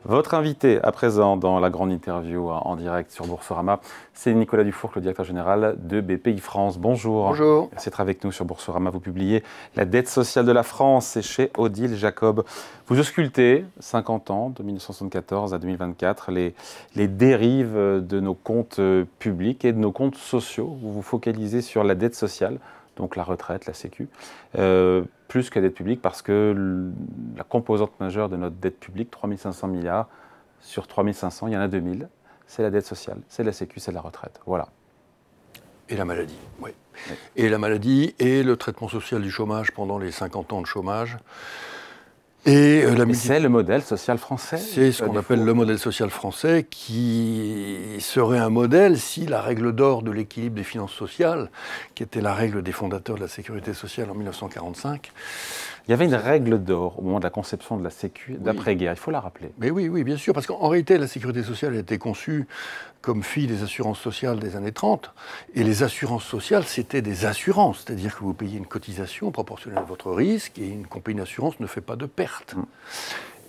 Votre invité à présent dans la grande interview en direct sur Boursorama, c'est Nicolas Dufourcq, le directeur général de BPI-France. Bonjour. Bonjour. Merci d'être avec nous sur Boursorama. Vous publiez La dette sociale de la France, c'est chez Odile Jacob. Vous auscultez 50 ans, de 1974 à 2024, les dérives de nos comptes publics et de nos comptes sociaux. Vous vous focalisez sur la dette sociale, donc la retraite, la Sécu, plus que la dette publique, parce que la composante majeure de notre dette publique, 3 500 milliards, sur 3 500, il y en a 2 000, c'est la dette sociale, c'est la Sécu, c'est la retraite. Voilà. Et la maladie, oui. Et la maladie et le traitement social du chômage pendant les 50 ans de chômage. Et c'est le modèle social français. C'est ce qu'on appelle le modèle social français, qui serait un modèle si la règle d'or de l'équilibre des finances sociales, qui était la règle des fondateurs de la sécurité sociale en 1945... Il y avait une règle d'or au moment de la conception de la Sécu d'après-guerre, il faut la rappeler. Mais oui, bien sûr, parce qu'en réalité, la sécurité sociale a été conçue comme fille des assurances sociales des années 30, et les assurances sociales, c'était des assurances, c'est-à-dire que vous payez une cotisation proportionnelle à votre risque, et une compagnie d'assurance ne fait pas de perte.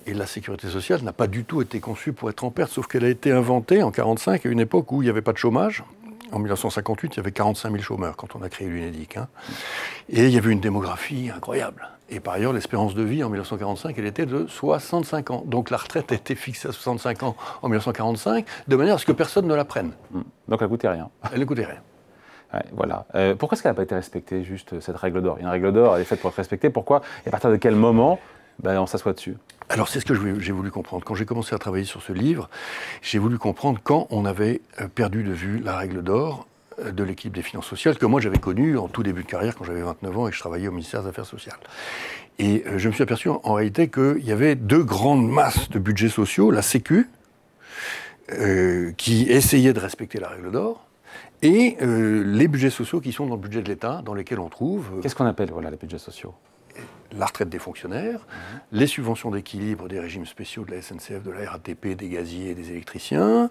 Et la sécurité sociale n'a pas du tout été conçue pour être en perte, sauf qu'elle a été inventée en 1945, à une époque où il n'y avait pas de chômage. En 1958, il y avait 45 000 chômeurs quand on a créé l'UNEDIC. Et il y avait une démographie incroyable. Et par ailleurs, l'espérance de vie en 1945, elle était de 65 ans. Donc la retraite a été fixée à 65 ans en 1945, de manière à ce que personne ne la prenne. Donc elle ne coûtait rien. Elle ne coûtait rien. Ouais, voilà. Pourquoi est-ce qu'elle n'a pas été respectée, juste cette règle d'or? Il y a une règle d'or, elle est faite pour être respectée. Pourquoi? Et à partir de quel moment on s'assoit dessus? Alors c'est ce que j'ai voulu comprendre. Quand j'ai commencé à travailler sur ce livre, j'ai voulu comprendre quand on avait perdu de vue la règle d'or de l'équipe des finances sociales, que moi j'avais connue en tout début de carrière quand j'avais 29 ans et que je travaillais au ministère des Affaires sociales. Et je me suis aperçu en réalité qu'il y avait deux grandes masses de budgets sociaux, la Sécu, qui essayait de respecter la règle d'or, et les budgets sociaux qui sont dans le budget de l'État, dans lesquels on trouve... Qu'est-ce qu'on appelle les budgets sociaux? La retraite des fonctionnaires, les subventions d'équilibre des régimes spéciaux de la SNCF, de la RATP, des gaziers et des électriciens,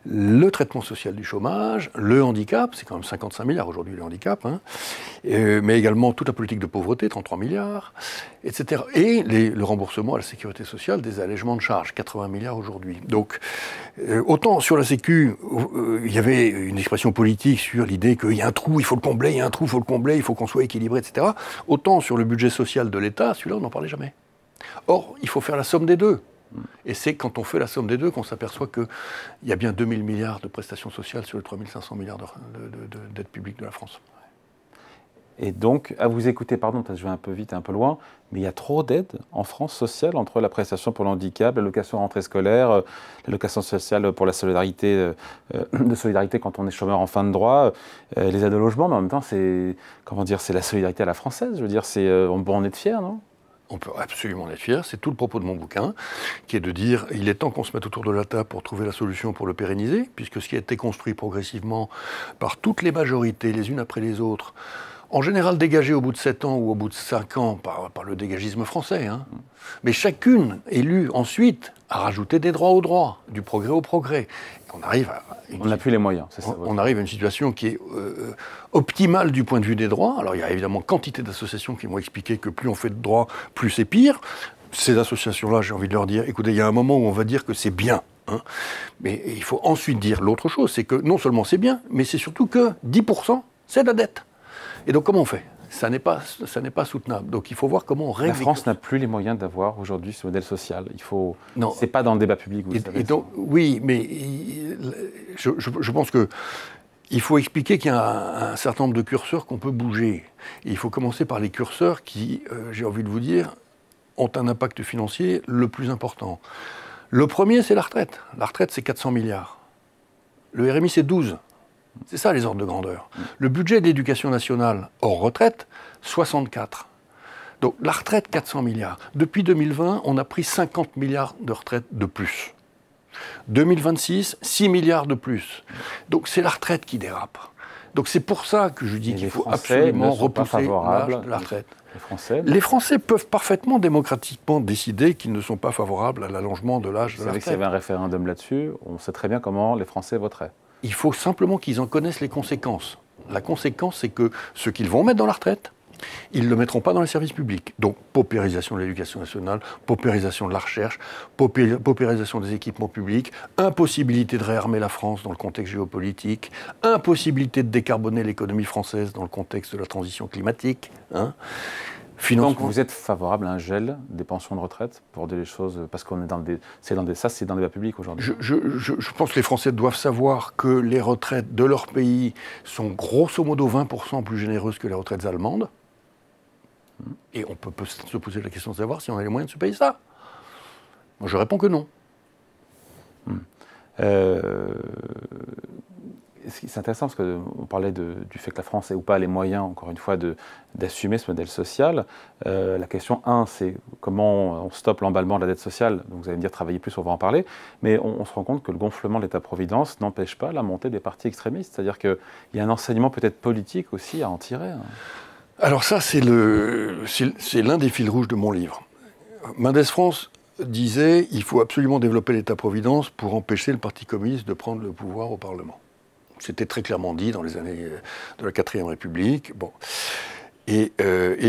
le traitement social du chômage, le handicap, c'est quand même 55 milliards aujourd'hui le handicap, mais également toute la politique de pauvreté, 33 milliards, etc. Et le remboursement à la sécurité sociale des allègements de charges, 80 milliards aujourd'hui. Donc, autant sur la Sécu, il y avait une expression politique sur l'idée qu'il y a un trou, il faut le combler, il y a un trou, il faut le combler, il faut qu'on soit équilibré, etc. Autant sur le budget social de l'État, celui-là, on n'en parlait jamais. Or, il faut faire la somme des deux. Et c'est quand on fait la somme des deux qu'on s'aperçoit qu'il y a bien 2 000 milliards de prestations sociales sur les 3 500 milliards de dette publique de la France. Et donc, à vous écouter, pardon, je vais un peu vite, un peu loin, mais il y a trop d'aides en France sociale entre la prestation pour le handicap, l'allocation rentrée scolaire, l'allocation sociale pour la solidarité, de solidarité quand on est chômeur en fin de droit, les aides au logement, mais en même temps, c'est la solidarité à la française. Je veux dire, on peut en être fier, non? On peut absolument en être fier. C'est tout le propos de mon bouquin, qui est de dire il est temps qu'on se mette autour de la table pour trouver la solution pour le pérenniser, puisque ce qui a été construit progressivement par toutes les majorités, les unes après les autres, en général dégagé au bout de 7 ans ou au bout de 5 ans par le dégagisme français. Mais chacune élue ensuite a rajouté des droits aux droits, du progrès au progrès. On n'a plus les moyens, c'est ça. On arrive à une situation qui est optimale du point de vue des droits. Alors il y a évidemment quantité d'associations qui m'ont expliqué que plus on fait de droits, plus c'est pire. Ces associations-là, j'ai envie de leur dire, écoutez, il y a un moment où on va dire que c'est bien. Mais il faut ensuite dire l'autre chose, c'est que non seulement c'est bien, mais c'est surtout que 10%, c'est de la dette. Et donc, comment on fait? Ça n'est pas soutenable. Donc, il faut voir comment on règle. La France n'a plus les moyens d'avoir aujourd'hui ce modèle social. C'est pas dans le débat public, vous savez. Et donc, oui, mais je pense que il faut expliquer qu'il y a un certain nombre de curseurs qu'on peut bouger. Et il faut commencer par les curseurs qui, j'ai envie de vous dire, ont un impact financier le plus important. Le premier, c'est la retraite. La retraite, c'est 400 milliards. Le RMI, c'est 12. C'est ça les ordres de grandeur. Le budget de l'éducation nationale hors retraite, 64. Donc la retraite, 400 milliards. Depuis 2020, on a pris 50 milliards de retraite de plus. 2026, 6 milliards de plus. Donc c'est la retraite qui dérape. Donc c'est pour ça que je dis qu'il faut absolument repousser l'âge de la retraite. Les Français peuvent parfaitement démocratiquement décider qu'ils ne sont pas favorables à l'allongement de l'âge de la retraite. S'il y avait un référendum là-dessus, on sait très bien comment les Français voteraient. Il faut simplement qu'ils en connaissent les conséquences. La conséquence, c'est que ce qu'ils vont mettre dans la retraite, Ils ne le mettront pas dans les services publics. Donc, paupérisation de l'éducation nationale, paupérisation de la recherche, paupérisation des équipements publics, impossibilité de réarmer la France dans le contexte géopolitique, impossibilité de décarboner l'économie française dans le contexte de la transition climatique. Hein. Donc vous êtes favorable à un gel des pensions de retraite pour des choses, parce qu'on est dans c'est dans le débat public aujourd'hui. Je pense que les Français doivent savoir que les retraites de leur pays sont grosso modo 20% plus généreuses que les retraites allemandes. Et on peut se poser la question de savoir si on a les moyens de se payer ça. Moi, je réponds que non. C'est intéressant parce qu'on parlait du fait que la France ait ou pas les moyens, encore une fois, d'assumer ce modèle social. La question 1, c'est comment on stoppe l'emballement de la dette sociale. Donc vous allez me dire travailler plus, on va en parler. Mais on se rend compte que le gonflement de l'État-providence n'empêche pas la montée des partis extrémistes. C'est-à-dire qu'il y a un enseignement peut-être politique aussi à en tirer. Alors ça, c'est l'un des fils rouges de mon livre. Mendès France disait il faut absolument développer l'État-providence pour empêcher le Parti communiste de prendre le pouvoir au Parlement. C'était très clairement dit dans les années de la 4e République. Bon. Et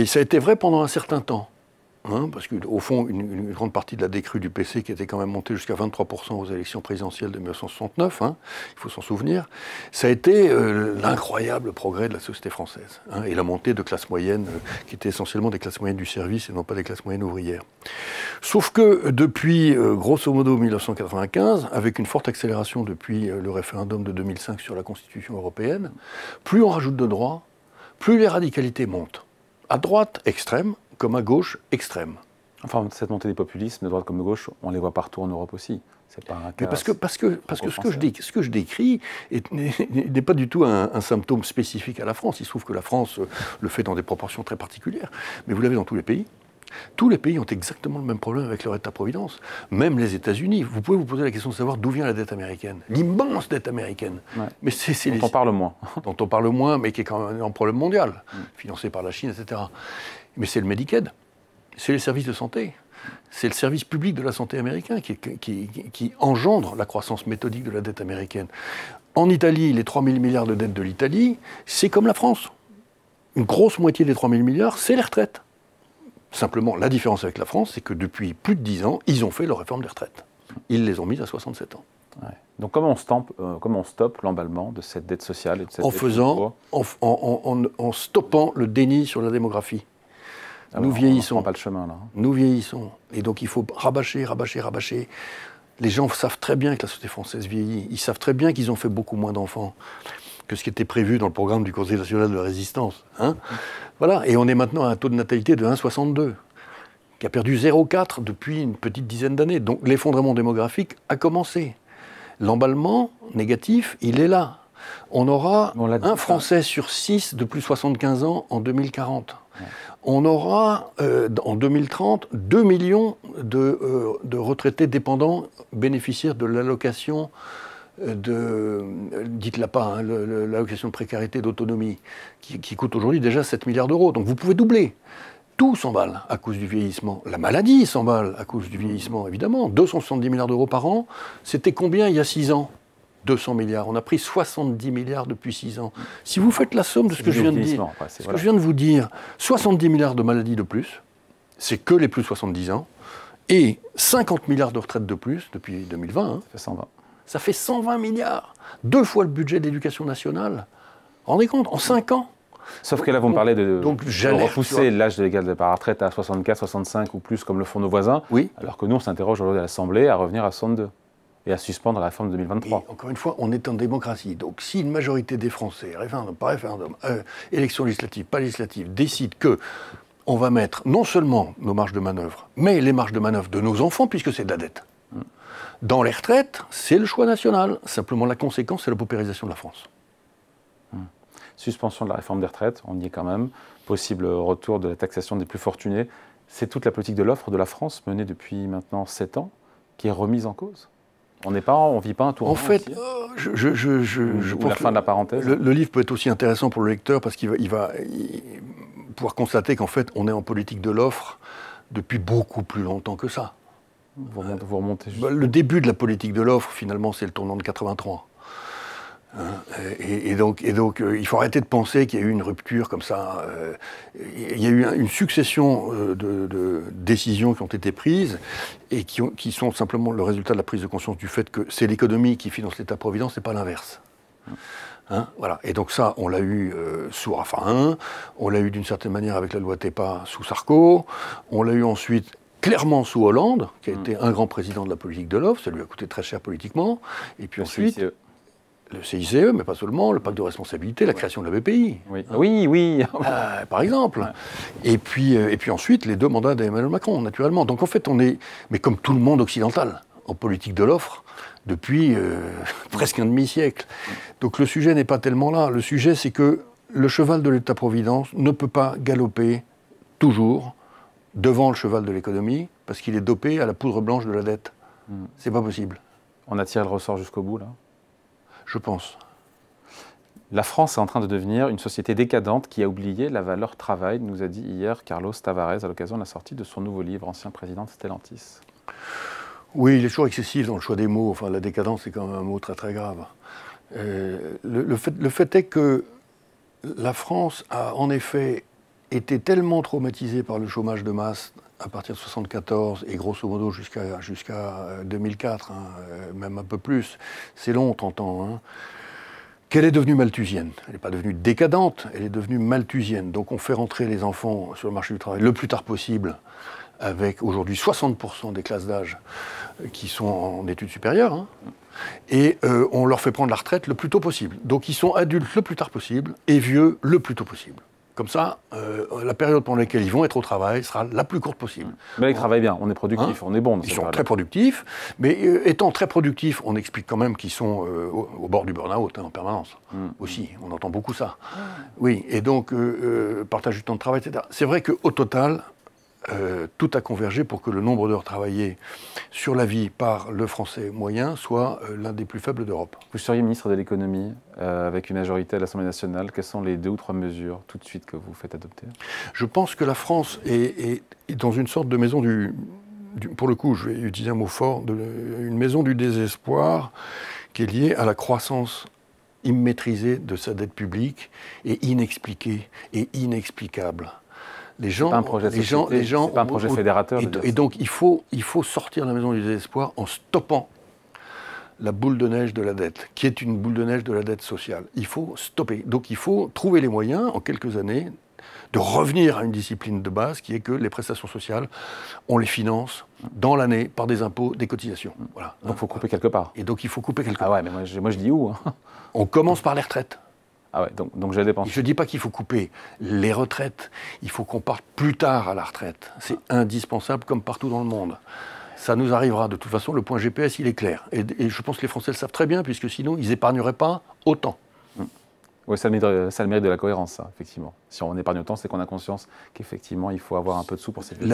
ça a été vrai pendant un certain temps. Hein, parce qu'au fond, une grande partie de la décrue du PC, qui était quand même montée jusqu'à 23% aux élections présidentielles de 1969, hein, il faut s'en souvenir, ça a été l'incroyable progrès de la société française. Hein, et la montée de classes moyennes, qui étaient essentiellement des classes moyennes du service et non pas des classes moyennes ouvrières. Sauf que depuis, grosso modo, 1995, avec une forte accélération depuis le référendum de 2005 sur la Constitution européenne, plus on rajoute de droits, plus les radicalités montent. À droite, extrême, comme à gauche, extrême. Enfin, cette montée des populismes, de droite comme de gauche, on les voit partout en Europe aussi. C'est pas un cas. Mais parce que ce que je décris n'est pas du tout un symptôme spécifique à la France. Il se trouve que la France le fait dans des proportions très particulières. Mais vous l'avez dans tous les pays. Tous les pays ont exactement le même problème avec leur État-providence. Même les États-Unis. Vous pouvez vous poser la question de savoir d'où vient la dette américaine. L'immense dette américaine. Ouais. Mais dont on parle moins. Dont on parle moins, mais qui est quand même un problème mondial, financé par la Chine, etc. Mais c'est le Medicaid, c'est les services de santé, c'est le service public de la santé américain qui engendre la croissance méthodique de la dette américaine. En Italie, les 3 000 milliards de dettes de l'Italie, c'est comme la France. Une grosse moitié des 3 000 milliards, c'est les retraites. Simplement, la différence avec la France, c'est que depuis plus de 10 ans, ils ont fait leur réforme des retraites. Ils les ont mises à 67 ans. Ouais. Donc comment on stoppe l'emballement de cette dette sociale et de cette en stoppant le déni sur la démographie. Nous vieillissons. On prend pas le chemin, là. Nous vieillissons. Et donc il faut rabâcher. Les gens savent très bien que la société française vieillit. Ils savent très bien qu'ils ont fait beaucoup moins d'enfants que ce qui était prévu dans le programme du Conseil national de la résistance. Hein. Voilà. Et on est maintenant à un taux de natalité de 1,62, qui a perdu 0,4 depuis une petite dizaine d'années. Donc l'effondrement démographique a commencé. L'emballement négatif, il est là. On aura un Français sur 6 de plus de 75 ans en 2040. Ouais. On aura, en 2030, 2 millions de retraités dépendants bénéficiaires de l'allocation dites-la pas, hein, l'allocation de précarité d'autonomie, qui coûte aujourd'hui déjà 7 milliards d'euros. Donc vous pouvez doubler. Tout s'emballe à cause du vieillissement. La maladie s'emballe à cause du vieillissement, évidemment. 270 milliards d'euros par an. C'était combien il y a 6 ans ? 200 milliards. On a pris 70 milliards depuis 6 ans. Si vous faites la somme de ce que je viens de dire, je viens de vous dire, 70 milliards de maladies de plus, c'est que les plus de 70 ans, et 50 milliards de retraites de plus depuis 2020. Hein, ça fait 120. Ça fait 120 milliards. 2 fois le budget de l'éducation nationale. Vous vous rendez compte ? En 5 ans. Sauf que là, vous me parlez de repousser l'âge de l'égal départ à la retraite à 64, 65 ou plus, comme le font nos voisins. Oui. Alors que nous, on s'interroge aujourd'hui à l'Assemblée à revenir à 62 et à suspendre la réforme de 2023. Et encore une fois, on est en démocratie. Donc si une majorité des Français, référendum par référendum, élection législative, pas législative, décide que on va mettre non seulement nos marges de manœuvre, mais les marges de manœuvre de nos enfants, puisque c'est de la dette. Dans les retraites, c'est le choix national. Simplement, la conséquence, c'est la paupérisation de la France. Suspension de la réforme des retraites, on y est quand même. Possible retour de la taxation des plus fortunés. C'est toute la politique de l'offre de la France, menée depuis maintenant 7 ans, qui est remise en cause. On ne vit pas un tour. En fait, je pense la fin de la parenthèse. Le livre peut être aussi intéressant pour le lecteur parce qu'il va pouvoir constater qu'en fait, on est en politique de l'offre depuis beaucoup plus longtemps que ça. Vous remontez juste. Le début de la politique de l'offre, finalement, c'est le tournant de 83. Et donc, il faut arrêter de penser qu'il y a eu une rupture comme ça. Il y a eu une succession de décisions qui ont été prises et qui sont simplement le résultat de la prise de conscience du fait que c'est l'économie qui finance l'État-providence et pas l'inverse. Voilà. Et donc ça, on l'a eu sous Raffarin, on l'a eu d'une certaine manière avec la loi TEPA sous Sarko, on l'a eu ensuite clairement sous Hollande, qui a été un grand président de la politique de l'offre, ça lui a coûté très cher politiquement, et puis ensuite... Le CICE, mais pas seulement, le pacte de responsabilité, la création de la BPI. Oui. Par exemple. Ouais. Et puis ensuite, les 2 mandats d'Emmanuel Macron, naturellement. Donc en fait, on est, mais comme tout le monde occidental, en politique de l'offre, depuis presque un demi-siècle. Donc le sujet n'est pas tellement là. Le sujet, c'est que le cheval de l'État-providence ne peut pas galoper toujours devant le cheval de l'économie, parce qu'il est dopé à la poudre blanche de la dette. C'est pas possible. On a tiré le ressort jusqu'au bout, là ? Je pense. La France est en train de devenir une société décadente qui a oublié la valeur travail, nous a dit hier Carlos Tavares à l'occasion de la sortie de son nouveau livre, ancien président de Stellantis. Oui, il est toujours excessif dans le choix des mots. Enfin, la décadence, c'est quand même un mot très très grave. Le fait est que la France a en effet été tellement traumatisée par le chômage de masse à partir de 1974 et grosso modo jusqu'à 2004, même un peu plus, c'est long, 30 ans, qu'elle est devenue malthusienne. Elle n'est pas devenue décadente, elle est devenue malthusienne. Donc on fait rentrer les enfants sur le marché du travail le plus tard possible, avec aujourd'hui 60% des classes d'âge qui sont en études supérieures, et on leur fait prendre la retraite le plus tôt possible. Donc ils sont adultes le plus tard possible et vieux le plus tôt possible. Comme ça, la période pendant laquelle ils vont être au travail sera la plus courte possible. Mais ils travaillent bien, on est productifs, on est bon. Ils sont très productifs, mais étant très productifs, on explique quand même qu'ils sont au bord du burn-out en permanence. Aussi, on entend beaucoup ça. Oui, et donc, partage du temps de travail, etc. C'est vrai qu'au total, tout a convergé pour que le nombre d'heures travaillées sur la vie par le français moyen soit l'un des plus faibles d'Europe. Vous seriez ministre de l'économie avec une majorité à l'Assemblée nationale. Quelles sont les 2 ou 3 mesures tout de suite que vous faites adopter ? Je pense que la France est dans une sorte de maison pour le coup, je vais utiliser un mot fort, une maison du désespoir qui est liée à la croissance immaîtrisée de sa dette publique et inexpliquée et inexplicable. Les gens, c'est pas un projet de société, c'est pas un projet fédérateur. Et donc il faut sortir de la maison du désespoir en stoppant la boule de neige de la dette, qui est une boule de neige de la dette sociale. Il faut stopper. Donc il faut trouver les moyens, en quelques années, de revenir à une discipline de base, qui est que les prestations sociales, on les finance dans l'année par des impôts, des cotisations. Voilà. Donc il faut couper quelque part. Et donc il faut couper quelque part. Ah ouais, mais moi je dis où On commence par les retraites. Ah ouais, donc je dépense. Je ne dis pas qu'il faut couper les retraites, il faut qu'on parte plus tard à la retraite. C'est indispensable comme partout dans le monde. Ça nous arrivera de toute façon, le point GPS il est clair. Et je pense que les Français le savent très bien, puisque sinon ils n'épargneraient pas autant. Oui, ça a le mérite de la cohérence, ça, effectivement. Si on épargne autant, c'est qu'on a conscience qu'effectivement il faut avoir un peu de sous pour ces vies.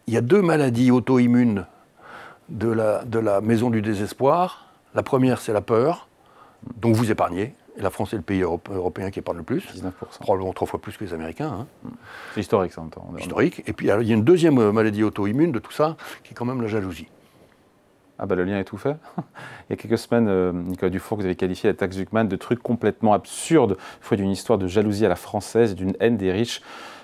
Il y a 2 maladies auto-immunes de la maison du désespoir. La première, c'est la peur. Donc vous épargnez, et la France est le pays européen qui épargne le plus, 19%. Probablement 3 fois plus que les Américains. C'est historique, ça, en temps. Historique. Et puis il y a une deuxième maladie auto-immune de tout ça, qui est quand même la jalousie. Ah bah le lien est tout fait. Il y a quelques semaines, Nicolas Dufour, vous avez qualifié la taxe Zuckman de truc complètement absurde, fruit d'une histoire de jalousie à la française et d'une haine des riches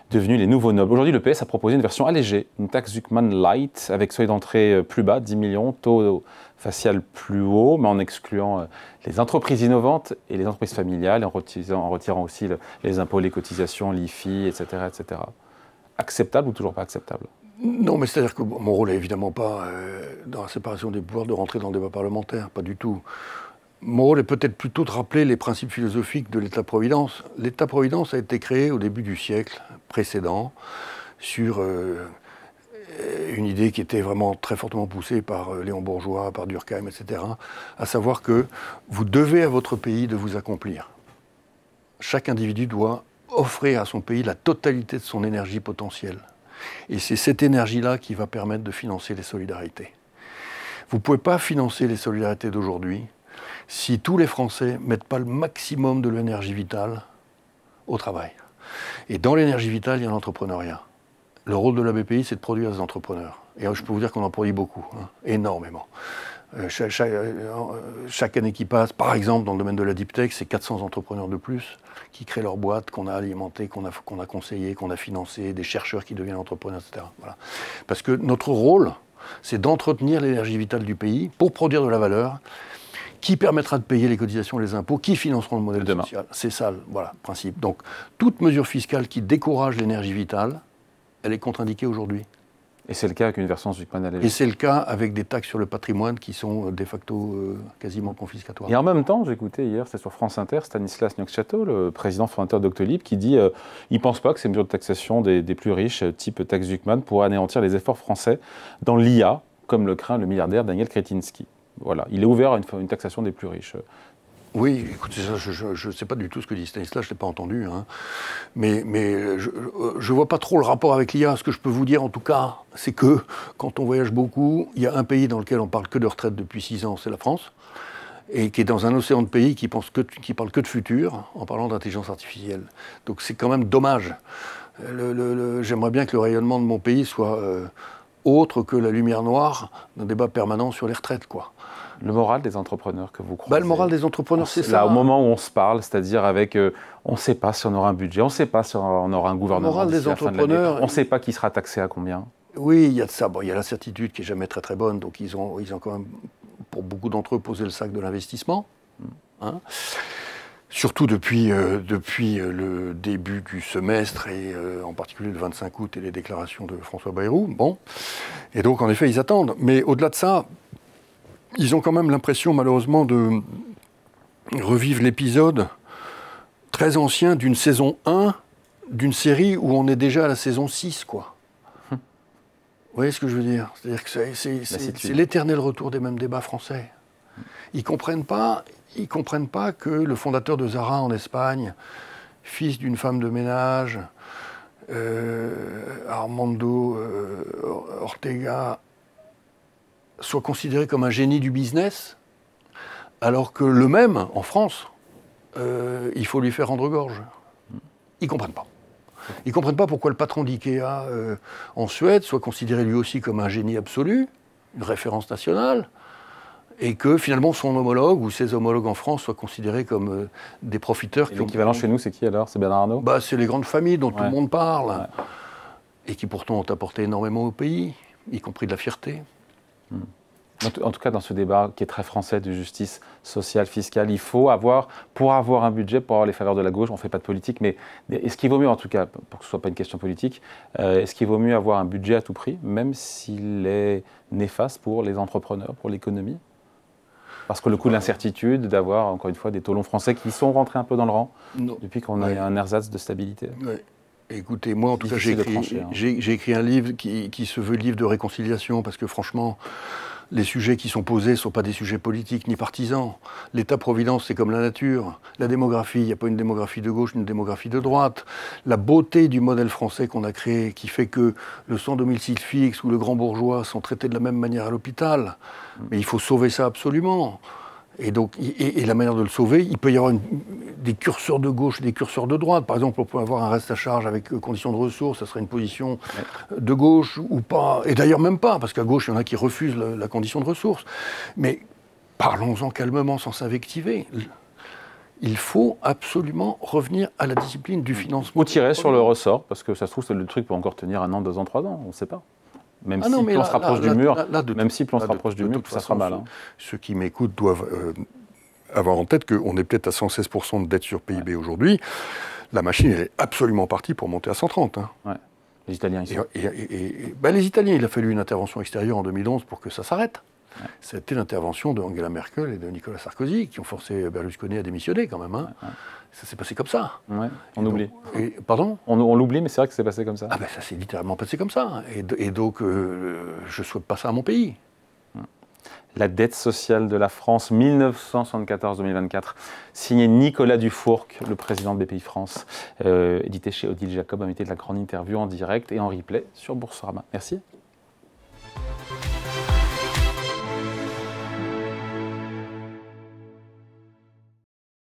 devenus les nouveaux nobles. Aujourd'hui, le PS a proposé une version allégée, une taxe Zuckman light, avec seuil d'entrée plus bas, 10 millions, taux facial plus haut, mais en excluant les entreprises innovantes et les entreprises familiales, en retirant aussi les impôts, les cotisations, l'IFI, etc., etc. Acceptable ou toujours pas acceptable ? Non, mais c'est-à-dire que mon rôle n'est évidemment pas, dans la séparation des pouvoirs, de rentrer dans le débat parlementaire, pas du tout. Mon rôle est peut-être plutôt de rappeler les principes philosophiques de l'État-providence. L'État-providence a été créé au début du siècle précédent sur une idée qui était vraiment très fortement poussée par Léon Bourgeois, par Durkheim, etc., à savoir que vous devez à votre pays de vous accomplir. Chaque individu doit offrir à son pays la totalité de son énergie potentielle. Et c'est cette énergie-là qui va permettre de financer les solidarités. Vous ne pouvez pas financer les solidarités d'aujourd'hui si tous les Français ne mettent pas le maximum de l'énergie vitale au travail. Et dans l'énergie vitale, il y a l'entrepreneuriat. Le rôle de la BPI, c'est de produire des entrepreneurs. Et je peux vous dire qu'on en produit beaucoup, énormément. Chaque année qui passe, par exemple, dans le domaine de la deep tech, c'est 400 entrepreneurs de plus qui créent leur boîte, qu'on a alimenté, qu'on a conseillé, qu'on a financé, des chercheurs qui deviennent entrepreneurs, etc. Voilà. Parce que notre rôle, c'est d'entretenir l'énergie vitale du pays pour produire de la valeur qui permettra de payer les cotisations et les impôts, qui financeront le modèle social. C'est ça, voilà, le principe. Donc, toute mesure fiscale qui décourage l'énergie vitale, elle est contre-indiquée aujourd'hui. Et c'est le cas avec une version Zuckman allégée. Et c'est le cas avec des taxes sur le patrimoine qui sont de facto quasiment confiscatoires. Et en même temps, j'écoutais hier, c'était sur France Inter, Stanislas Neufchâteau, le président fondateur d'Octolib, qui dit il ne pense pas que ces mesures de taxation des plus riches, type taxe Zuckman, pourraient anéantir les efforts français dans l'IA, comme le craint le milliardaire Daniel Kretinsky. Voilà, il est ouvert à une taxation des plus riches. Oui, écoutez, ça, je ne sais pas du tout ce que dit Stanislas, je ne l'ai pas entendu. Hein. Mais je ne vois pas trop le rapport avec l'IA. Ce que je peux vous dire, en tout cas, c'est que quand on voyage beaucoup, il y a un pays dans lequel on parle que de retraite depuis 6 ans, c'est la France, et qui est dans un océan de pays qui parle que de futur, en parlant d'intelligence artificielle. Donc c'est quand même dommage. J'aimerais bien que le rayonnement de mon pays soit autre que la lumière noire d'un débat permanent sur les retraites, quoi. Le moral des entrepreneurs que vous croisez. Le moral des entrepreneurs, c'est ça. Là, au moment où on se parle, c'est-à-dire avec, on ne sait pas si on aura un budget, on ne sait pas si on aura un gouvernement. Le moral des entrepreneurs, on ne sait pas qui sera taxé à combien. Oui, il y a de ça. Bon, il y a l'incertitude qui n'est jamais très très bonne, donc ils ont quand même, pour beaucoup d'entre eux, posé le sac de l'investissement. Hein. Surtout depuis le début du semestre, et en particulier le 25 août et les déclarations de François Bayrou. Bon. Et donc, en effet, ils attendent. Mais au-delà de ça, ils ont quand même l'impression, malheureusement, de revivre l'épisode très ancien d'une saison 1, d'une série où on est déjà à la saison 6, quoi. Vous voyez ce que je veux dire? C'est-à-dire que c'est l'éternel retour des mêmes débats français. Ils comprennent pas que le fondateur de Zara en Espagne, fils d'une femme de ménage, Armando Ortega, soit considéré comme un génie du business, alors que le même, en France, il faut lui faire rendre gorge. Ils ne comprennent pas. Ils ne comprennent pas pourquoi le patron d'IKEA en Suède soit considéré lui aussi comme un génie absolu, une référence nationale, et que finalement son homologue ou ses homologues en France soient considérés comme des profiteurs. L'équivalent chez nous, c'est qui alors? C'est Bernard Arnault? C'est les grandes familles dont tout le monde parle, et qui pourtant ont apporté énormément au pays, y compris de la fierté. En tout cas, dans ce débat qui est très français de justice sociale, fiscale, il faut pour avoir un budget, pour avoir les faveurs de la gauche, on ne fait pas de politique, mais est-ce qu'il vaut mieux, en tout cas, pour que ce ne soit pas une question politique, est-ce qu'il vaut mieux avoir un budget à tout prix, même s'il est néfaste pour les entrepreneurs, pour l'économie? Parce que le coût de l'incertitude, d'avoir, encore une fois, des taulons français qui sont rentrés un peu dans le rang, depuis qu'on a un ersatz de stabilité. Écoutez, moi en tout cas, j'ai écrit un livre qui se veut livre de réconciliation, parce que franchement, les sujets qui sont posés ne sont pas des sujets politiques ni partisans. L'État-providence, c'est comme la nature. La démographie, il n'y a pas une démographie de gauche, une démographie de droite. La beauté du modèle français qu'on a créé, qui fait que le sans domicile fixe ou le grand bourgeois sont traités de la même manière à l'hôpital. Mais il faut sauver ça absolument. Et donc, et la manière de le sauver, il peut y avoir des curseurs de gauche et des curseurs de droite. Par exemple, on peut avoir un reste à charge avec conditions de ressources, ça serait une position de gauche ou pas. Et d'ailleurs même pas, parce qu'à gauche, il y en a qui refusent la condition de ressources. Mais parlons-en calmement, sans s'invectiver. Il faut absolument revenir à la discipline du financement. Ou tirer sur le ressort, parce que ça se trouve, le truc peut encore tenir 1 an, 2 ans, 3 ans, on ne sait pas. Même si on se rapproche du mur, ça sera mal. Ceux qui m'écoutent doivent avoir en tête qu'on est peut-être à 116% de dette sur PIB aujourd'hui. La machine, elle est absolument partie pour monter à 130. Hein. Les Italiens, ils sont... les Italiens, il a fallu une intervention extérieure en 2011 pour que ça s'arrête. C'était l'intervention de Angela Merkel et de Nicolas Sarkozy qui ont forcé Berlusconi à démissionner quand même. Hein. Ça s'est passé comme ça. On oublie. Pardon ? On l'oublie, mais c'est vrai que c'est passé comme ça. Ça s'est littéralement passé comme ça. Et donc, je ne souhaite pas ça à mon pays. La dette sociale de la France, 1974-2024, signé Nicolas Dufourcq, le président de BPI-France, édité chez Odile Jacob, invité de la grande interview en direct et en replay sur Boursorama. Merci.